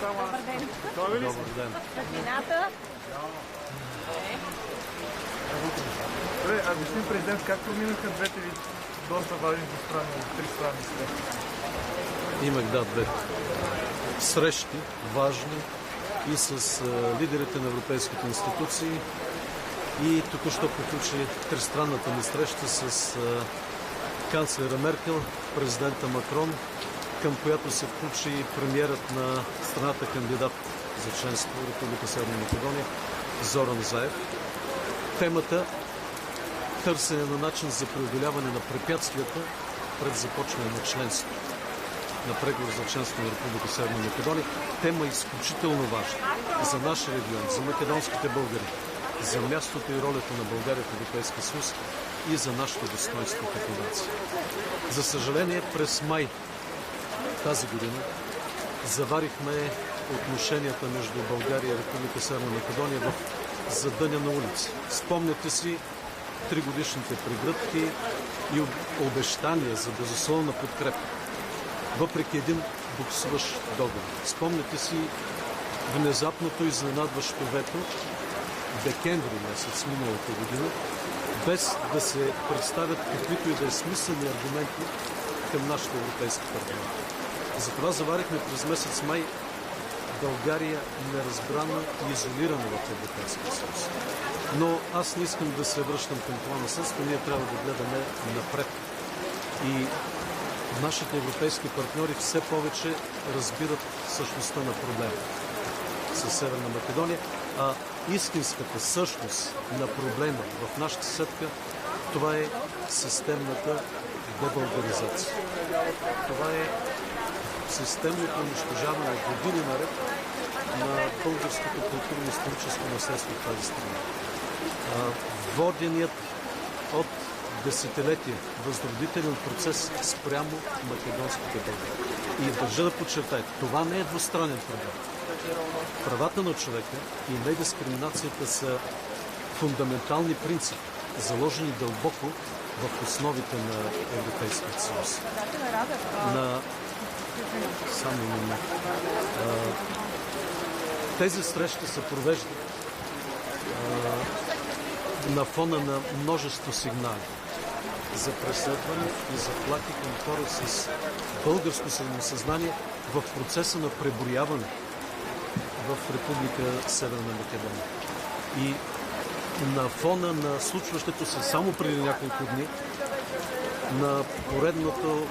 Добър ден. Добър ден. Светлината. Добре, господин президент, как проминаха двете ви доста важни тристранни срещи? Имах, две срещи, важни, и с лидерите на европейските институции, и току-що приключи тристранната ми среща с канцлера Меркел, президента Макрон, към която се включи премиерът на страната кандидат за членство в Република Северна Македония Зоран Заев. Темата – търсене на начин за преодоляване на препятствията пред започване на членство, на преговор за членство на Република Северна Македония. Тема изключително важна за нашия регион, за македонските българи, за мястото и ролята на България в Европейския съюз и за нашето достоинство като нация. За съжаление, през май тази година заварихме отношенията между България и Република Северна Македония в задънена улица. Спомняте си тригодишните прегръдки и обещания за безусловна подкрепа, въпреки един буксуващ договор. Спомняте си внезапното изненадващо вето декември месец миналата година, без да се представят каквито и да е смислени аргументи към нашите европейски партньори. Затова заварихме през месец май България неразбрана и изолирана в Европейския съюз. Но аз не искам да се връщам към това наследство. Ние трябва да гледаме напред. И нашите европейски партньори все повече разбират същността на проблема със Северна Македония, а истинската същност на проблема в нашата съседка, това е системната дебългаризация. Това е системното унищожаване от години наред на българското културно-историческо наследство в тази страна. Воденият от десетилетия възродителен процес спрямо македонските българи. И държа да подчертая, това не е двустранен проблем. Правата на човека и недискриминацията са фундаментални принципи, заложени дълбоко в основите на Европейския съюз. Тези срещи се провеждат на фона на множество сигнали за преследване и заплахи към хора с българско самосъзнание в процеса на преброяване в Република Северна Македония. И на фона на случващото се само преди няколко дни на поредното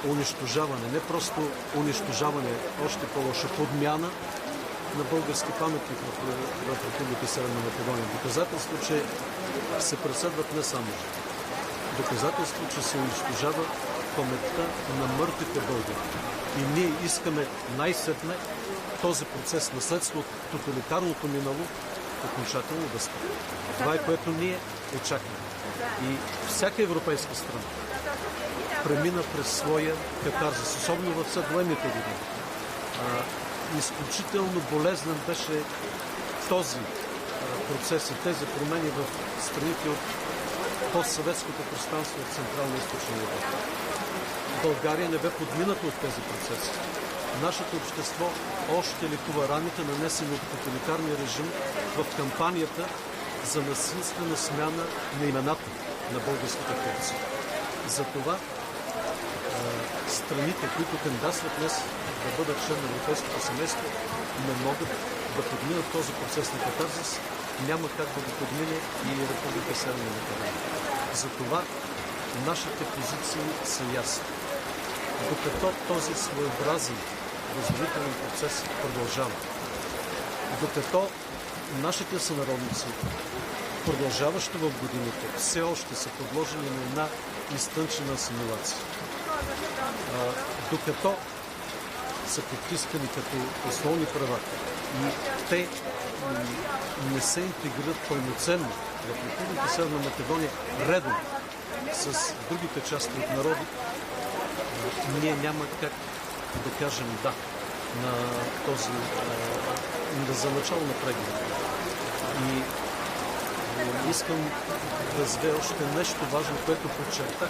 унищожаване, не просто унищожаване, още по-лоша подмяна на български паметник в Република Северна Македония. Доказателство, че се преследват не само жители. Доказателство, че се унищожава паметта на мъртвите българи. И ние искаме най-сетне този процес, наследство от тоталитарното минало, окончателно да спре. Това е, което ние очакваме. И всяка европейска страна премина през своя катарзис, особено в съвременните години. Изключително болезнен беше този процес и тези промени в страните от постсъветското пространство в Централна и Източна Европа. България не бе подмината от тези процеси. Нашето общество още лекува раните, нанесени от тоталитарния режим в кампанията за насилствена смяна на имената на българските творци. Затова страните, които кандидатстват днес да бъдат член на европейското семейство, не могат да подминат този процес на катарзис. Няма как да го подмине и Република Северна Македония. Затова нашите позиции са ясни. Докато този своеобразен възродителен процес продължава, докато нашите сънародници, продължаващо в годините, все още са подложени на една изтънчена асимилация, докато са потискани като основни права и те не се интегрират пълноценно в Република Северна Македония редом с другите части от народи, ние няма как да кажем да на този за начало на преговор. И искам да развея още нещо важно, което подчертах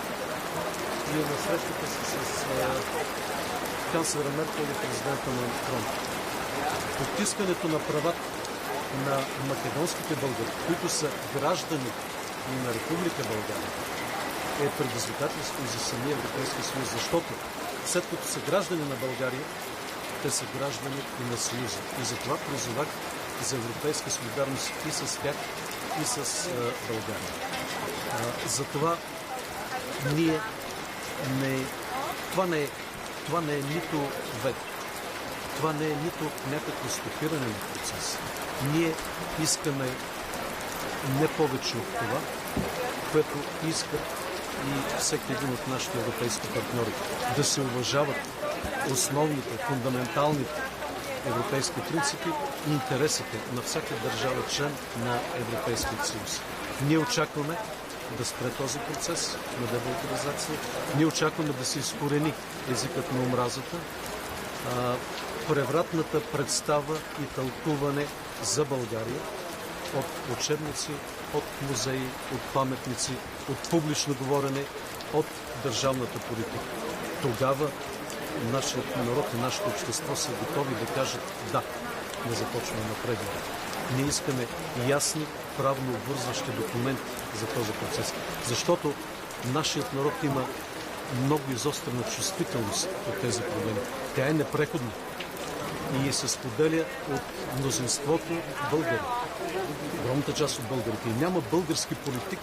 и на срещата си с канцлера Меркел и президента на Макрон. Потискането на правата на македонските българи, които са граждани на Република България, е предизвикателство и за самия Европейски съюз, защото след като са граждани на България, те са граждани и на Съюза. И затова призовах за европейска солидарност и с тях, и с България. Затова ние това не е нито вето, това не е нито някакво стопиране на процеса. Ние искаме не повече от това, което искат и всеки един от нашите европейски партньори. Да се уважават основните, фундаменталните европейски принципи и интересите на всяка държава член на Европейския съюз. Ние очакваме да спре този процес на дебалтаризация. Ние очакваме да се изкорени езикът на омразата, превратната представа и тълкуване за България от учебници, от музеи, от паметници, от публично говорене, от държавната политика. Тогава нашият народ и нашето общество са готови да кажат да, не започваме напред. Ние искаме ясни, правно обвързващи документи за този процес, защото нашият народ има много изострена чувствителност от тези проблеми. Тя е непреходна и се споделя от мнозинството българи, огромната част от българите. И няма български политик,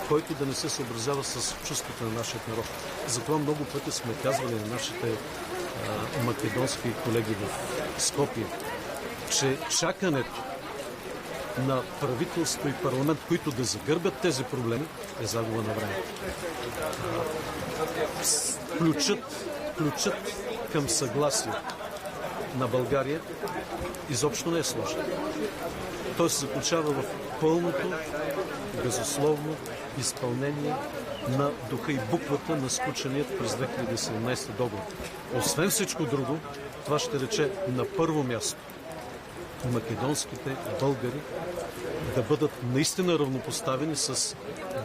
който да не се съобразява с чувствата на нашия народ. Затова много пъти сме казвали на нашите македонски колеги в Скопие, че чакането на правителство и парламент, които да загърбят тези проблеми, е загуба на време. Ключът към съгласие на България изобщо не е сложен. Той се заключава в пълното, безусловно изпълнение на духа и буквата на сключеният през 2017 договор. Освен всичко друго, това ще рече на първо място македонските българи да бъдат наистина равнопоставени с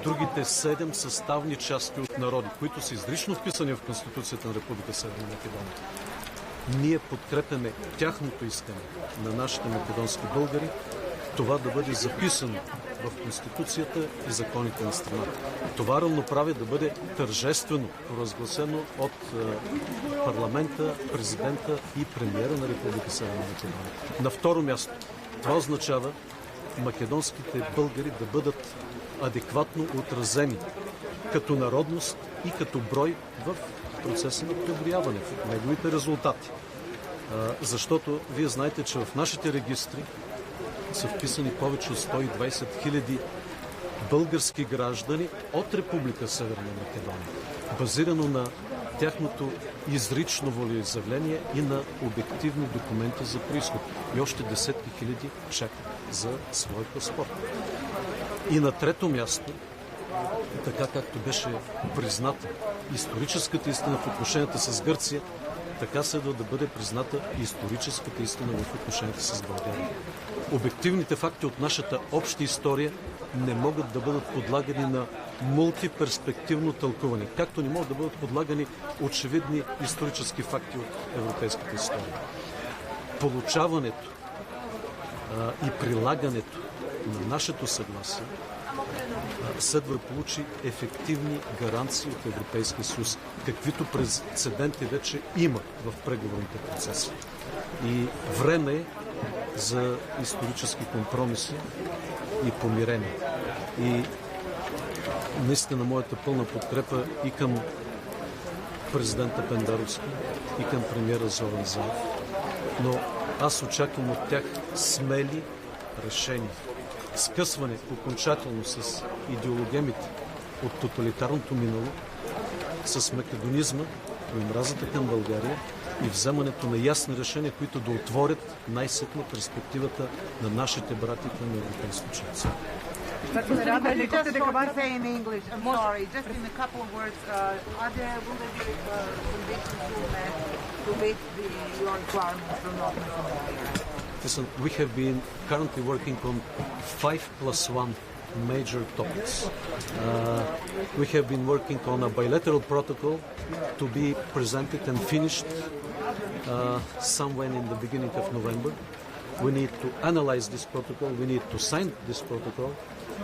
другите 7 съставни части от народи, които са изрично вписани в Конституцията на Република Северна Македония. Ние подкрепяме тяхното искане на нашите македонски българи това да бъде записано в Конституцията и законите на страната. Това равноправие да бъде тържествено разгласено от парламента, президента и премиера на Република Северна Македония. На второ място, това означава македонските българи да бъдат адекватно отразени като народност и като брой в процеса на преброяване, в неговите резултати. Защото вие знаете, че в нашите регистри са вписани повече от 120 хиляди български граждани от Република Северна Македония, базирано на тяхното изрично волеизявление и на обективни документи за произход. И още десетки хиляди чакат за свой паспорт. И на трето място, така както беше призната историческата истина в отношенията с Гърция, така следва да бъде призната историческата истина в отношенията с България. Обективните факти от нашата обща история не могат да бъдат подлагани на мултиперспективно тълкуване, както не могат да бъдат подлагани очевидни исторически факти от европейската история. Получаването и прилагането на нашето съгласие следва да получи ефективни гаранции от Европейския съюз, каквито прецеденти вече има в преговорните процеси. И време е за исторически компромиси и помирение. И наистина моята пълна подкрепа и към президента Пендаровски, и към премиера Зоран Заев. Но аз очаквам от тях смели решения. Скъсване окончателно с идеологемите от тоталитарното минало, с македонизма и омразата към България и вземането на ясни решения, които да отворят най-сетне перспективата на нашите брати към европейско членство. Just one say in English. I'm sorry. Just in a couple of words. Will there be conditions to meet your requirements for North Macedonia? Listen, we have been currently working on 5+1 major topics. We have been working on a bilateral protocol to be presented and finished somewhere in the beginning of November. We need to analyze this protocol. We need to sign this protocol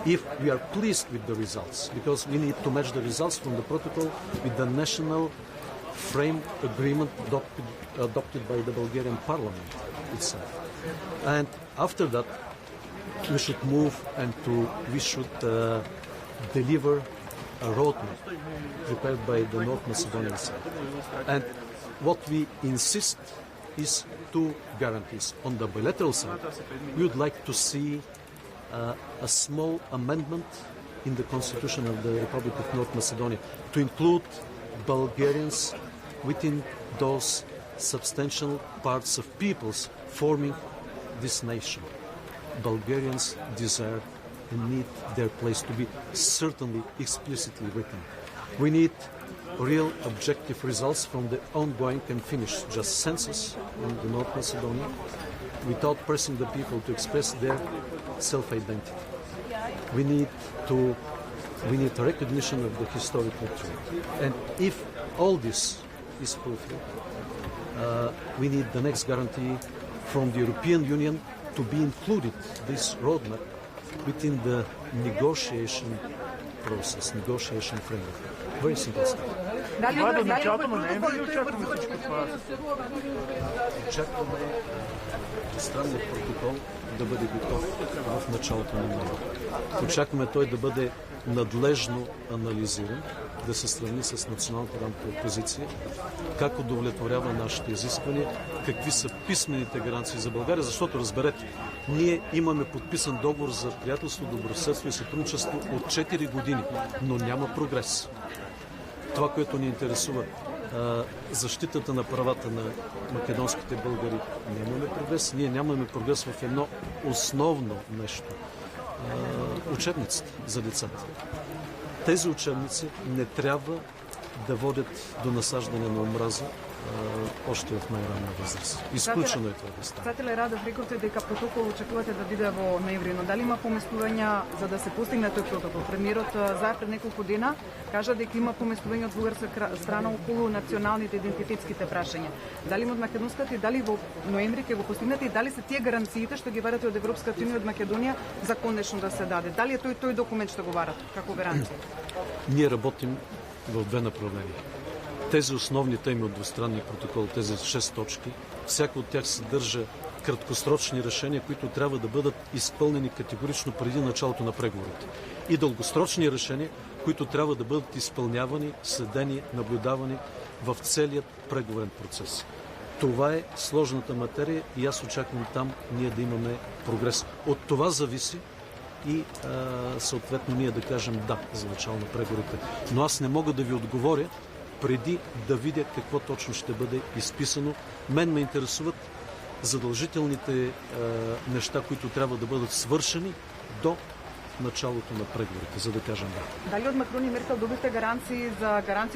if we are pleased with the results, because we need to match the results from the protocol with the national frame agreement adopted by the Bulgarian parliament itself. And after that, we should move and we should deliver a roadmap prepared by the North Macedonian side. And what we insist is two guarantees. On the bilateral side, we would like to see a small amendment in the constitution of the Republic of North Macedonia to include Bulgarians within those substantial parts of peoples forming this nation. Bulgarians desire and need their place to be certainly explicitly written. We need real objective results from the ongoing and finished just census in the North Macedonia without pressing the people to express their self-identity. We need a recognition of the historical truth. And if all this is fulfilled, we need the next guarantee from the European Union to be included, this roadmap, within the negotiation process, negotiation framework. Very simple stuff. Това е до началото на ноември или очакваме всичко това? Очакваме странният протокол да бъде готов в началото на ноември. Очакваме той да бъде надлежно анализиран, да се сравни с националната рамкова позиция, как удовлетворява нашите изисквания, какви са писмените гаранции за България, защото разберете, ние имаме подписан договор за приятелство, добросъседство и сътрудничество от 4 години, но няма прогрес. Това, което ни интересува, защитата на правата на македонските българи, нямаме прогрес. Ние нямаме прогрес в едно основно нещо. Учебниците за децата. Тези учебници не трябва да водят до насаждане на омраза още в най-ранна възраст. Изключено е това да стане. Председателе Радев, рековте дека протокол очекувате да биде во ноември, но дали има поместувања за да се постигне тој протокол? Премиерот за пред неколку дена кажа дека има поместување од бугарска страна околу националните идентитетските прашања. Дали од македонската и дали во ноември ќе го постигнете и дали се тие гаранциите што ги барате од Европската унија од Македонија за конечно да се даде? Дали е тој документ што го барате како гаранција? Ние работим в две направления. Тези основни теми от двустранния протокол, тези 6 точки, всяка от тях съдържа краткосрочни решения, които трябва да бъдат изпълнени категорично преди началото на преговорите. И дългосрочни решения, които трябва да бъдат изпълнявани, следени, наблюдавани в целият преговорен процес. Това е сложната материя и аз очаквам там ние да имаме прогрес. От това зависи и съответно ние да кажем да за начало на преговорите. Но аз не мога да ви отговоря преди да видя какво точно ще бъде изписано. Мен ме интересуват задължителните неща, които трябва да бъдат свършени до началото на преговорите, за да кажем да. Дали од Макрон и Меркел добивте гаранции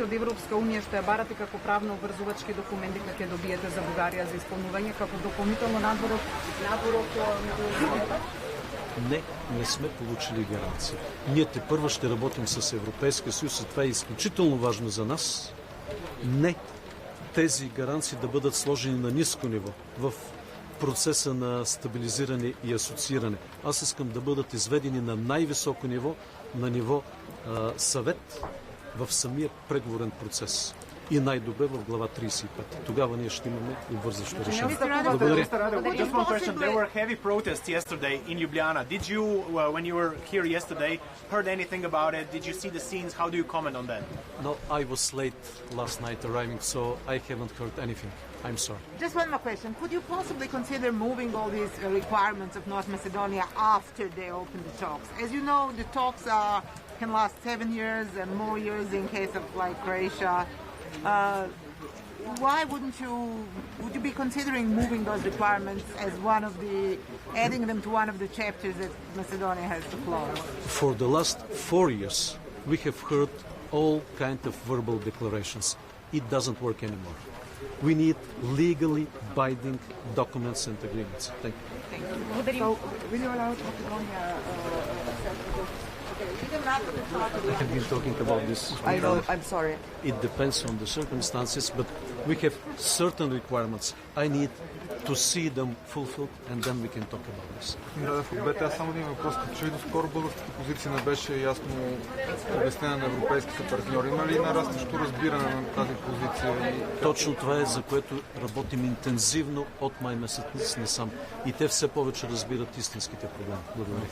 од Европска унија што ја барате како правно обврзувачки документи кои ќе добиете за Бугарија за исполнување како допълнително надворот? Не сме получили гаранции. Ние тепърва ще работим с Европейския съюз и това е изключително важно за нас. Не тези гаранции да бъдат сложени на ниско ниво в процеса на стабилизиране и асоцииране. Аз искам да бъдат изведени на най-високо ниво, на ниво съвет в самия преговорен процес. И най-добре в глава 35. Тогава ние ще имаме обвързващо решение. Благодаря. Just one question. There were heavy protests yesterday in Ljubljana. Did you, when you were here yesterday, heard anything about it? Did you see the scenes? How do you comment on that? No, I was late last night arriving, so I haven't heard anything. I'm sorry. Just one more question. Could you possibly consider moving all these requirements of North Macedonia after they open the talks? As you know, the talks can last 7 years and more years in case of like Croatia. Why would you be considering moving those requirements as adding them to one of the chapters that Macedonia has to close? For the last 4 years, we have heard all kind of verbal declarations. It doesn't work anymore. We need legally binding documents and agreements. Thank you. So, will you allow Macedonia I have been talking about this. I know, I'm sorry. It depends on the circumstances, but We have certain requirements. I need to see them fulfilled and then we can talk about this. Да, в БТ аз само един въпрос, като че и доскоро българската позиция не беше ясно обяснена на европейските партньори. Има ли нарастващо разбиране на тази позиция? Точно това е, за което работим интензивно от май месец насам. И те все повече разбират истинските проблеми. Благодаря.